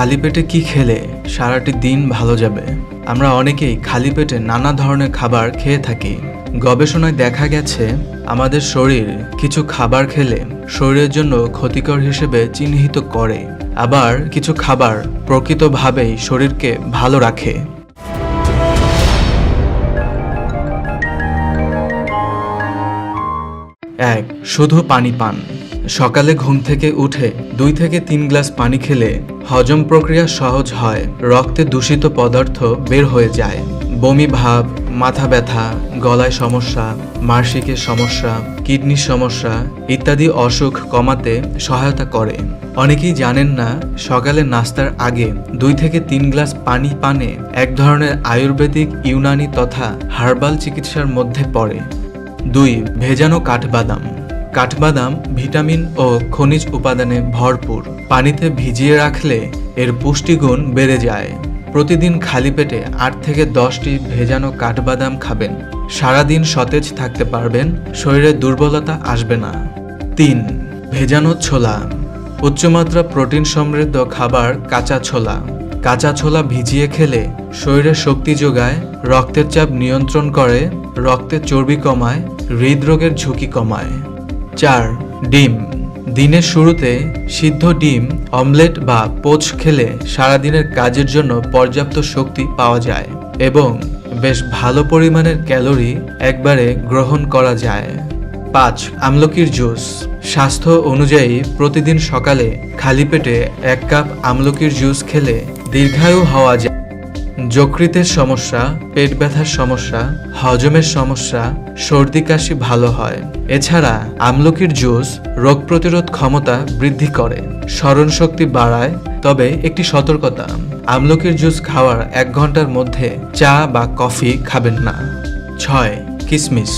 খালি পেটে কি খেলে সারাটি দিন ভালো যাবে? আমরা অনেকেই খালি পেটে নানা ধরনের খাবার খেয়ে থাকি। গবেষণায় দেখা গেছে আমাদের শরীর কিছু খাবার খেলে শরীরের জন্য ক্ষতিকর হিসেবে চিহ্নিত করে, আবার কিছু খাবার প্রকৃতভাবেই শরীরকে ভালো রাখে। 1. শুধু পানি পান। সকালে ঘুম থেকে উঠে 2 থেকে 3 গ্লাস পানি খেলে হজম প্রক্রিয়া সহজ হয়, রক্তে দূষিত পদার্থ বের হয়ে যায়। বমি ভাব, মাথা ব্যথা, গলায় সমস্যা, মার্শিকের সমস্যা, কিডনির সমস্যা ইত্যাদি অসুখ কমাতে সহায়তা করে। অনেকেই জানেন না, সকালে নাস্তার আগে 2 থেকে 3 গ্লাস পানি পানে এক ধরনের আয়ুর্বেদিক, ইউনানি তথা হার্বাল চিকিৎসার মধ্যে পড়ে। 2. ভেজানো কাঠবাদাম। কাঠবাদাম ভিটামিন ও খনিজ উপাদানে ভরপুর। পানিতে ভিজিয়ে রাখলে এর পুষ্টিগুণ বেড়ে যায়। প্রতিদিন খালি পেটে 8 থেকে 10টি ভেজানো কাঠবাদাম খাবেন। সারাদিন সতেজ থাকতে পারবেন, শরীরে দুর্বলতা আসবে না। 3. ভেজানো ছোলা। উচ্চমাত্রা প্রোটিন সমৃদ্ধ খাবার কাঁচা ছোলা। কাঁচা ছোলা ভিজিয়ে খেলে শরীরে শক্তি যোগায়, রক্তের চাপ নিয়ন্ত্রণ করে, রক্তে চর্বি কমায়, হৃদরোগের ঝুঁকি কমায়। 4. ডিম। দিনের শুরুতে সিদ্ধ ডিম, অমলেট বা পোচ খেলে সারাদিনের কাজের জন্য পর্যাপ্ত শক্তি পাওয়া যায় এবং বেশ ভালো পরিমাণের ক্যালোরি একবারে গ্রহণ করা যায়। 5. আমলকির জুস। স্বাস্থ্য অনুযায়ী প্রতিদিন সকালে খালি পেটে 1 কাপ আমলকির জুস খেলে দীর্ঘায়ু হওয়া যায়। যকৃতের সমস্যা, পেট ব্যথার সমস্যা, হজমের সমস্যা, সর্দি কাশি ভালো হয়। এছাড়া আমলকির জুস রোগ প্রতিরোধ ক্ষমতা বৃদ্ধি করে, স্মরণশক্তি বাড়ায়। তবে একটি সতর্কতা, আমলকির জুস খাওয়ার 1 ঘন্টার মধ্যে চা বা কফি খাবেন না। 6. কিশমিশ।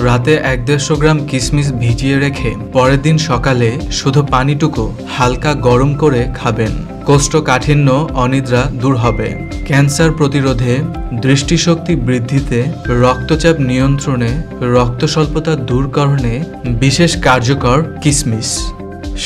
রাতে 1-150 গ্রাম কিশমিশ ভিজিয়ে রেখে পরের দিন সকালে শুধু পানিটুকু হালকা গরম করে খাবেন। কোষ্ঠকাঠিন্য, অনিদ্রা দূর হবে। ক্যান্সার প্রতিরোধে, দৃষ্টিশক্তি বৃদ্ধিতে, রক্তচাপ নিয়ন্ত্রণে, রক্ত স্বল্পতা দূরকরণে বিশেষ কার্যকর কিশমিশ।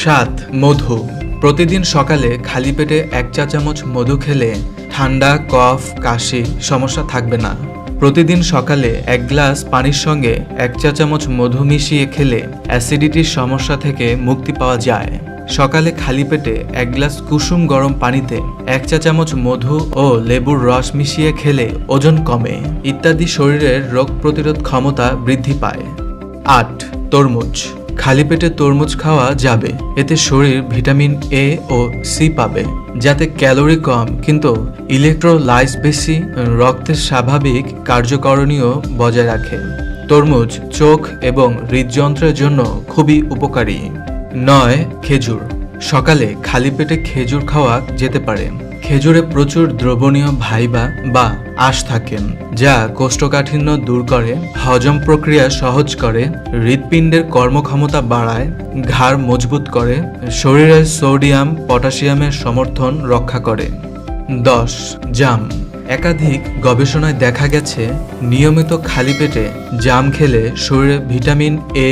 7. মধু। প্রতিদিন সকালে খালি পেটে 1 চা চামচ মধু খেলে ঠান্ডা, কফ, কাশি সমস্যা থাকবে না। প্রতিদিন সকালে 1 গ্লাস পানির সঙ্গে 1 চা চামচ মধু মিশিয়ে খেলে অ্যাসিডিটির সমস্যা থেকে মুক্তি পাওয়া যায়। সকালে খালি পেটে 1 গ্লাস কুসুম গরম পানিতে 1 চা চামচ মধু ও লেবুর রস মিশিয়ে খেলে ওজন কমে ইত্যাদি শরীরের রোগ প্রতিরোধ ক্ষমতা বৃদ্ধি পায়। 8. তরমুজ। খালি পেটে তরমুজ খাওয়া যাবে, এতে শরীর ভিটামিন এ ও সি পাবে, যাতে ক্যালোরি কম কিন্তু ইলেকট্রোলাইট বেশি, রক্তের স্বাভাবিক কার্যকরণীয় বজায় রাখে। তরমুজ চোখ এবং হৃদযন্ত্রের জন্য খুবই উপকারী। 9. খেজুর। সকালে খালি পেটে খেজুর খাওয়া যেতে পারে। খেজুরে প্রচুর দ্রবণীয় ফাইবার বা আঁশ থাকেন, যা কোষ্ঠকাঠিন্য দূর করে, হজম প্রক্রিয়া সহজ করে, হৃৎপিণ্ডের কর্মক্ষমতা বাড়ায়, ঘাড় মজবুত করে, শরীরের সোডিয়াম, পটাশিয়ামের সমর্থন রক্ষা করে। 10. জাম। একাধিক গবেষণায় দেখা গেছে নিয়মিত খালি পেটে জাম খেলে শরীরে ভিটামিন এ,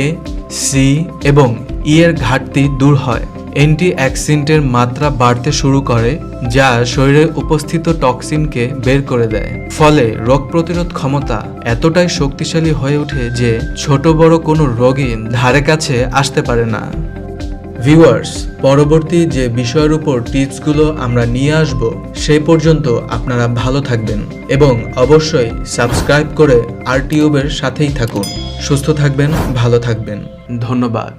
সি এবং ই এর ঘাটতি দূর হয়। অ্যান্টিঅক্সিডেন্টের মাত্রা বাড়তে শুরু করে, যা শরীরে উপস্থিত টক্সিনকে বের করে দেয়। ফলে রোগ প্রতিরোধ ক্ষমতা এতটাই শক্তিশালী হয়ে ওঠে যে ছোট বড় কোনো রোগী ধারে কাছে আসতে পারে না। ভিউয়ার্স, পরবর্তী যে বিষয়ের উপর টিপসগুলো আমরা নিয়ে আসব, সেই পর্যন্ত আপনারা ভালো থাকবেন এবং অবশ্যই সাবস্ক্রাইব করে আরটিউবের সাথেই থাকুন। সুস্থ থাকবেন, ভালো থাকবেন। ধন্যবাদ।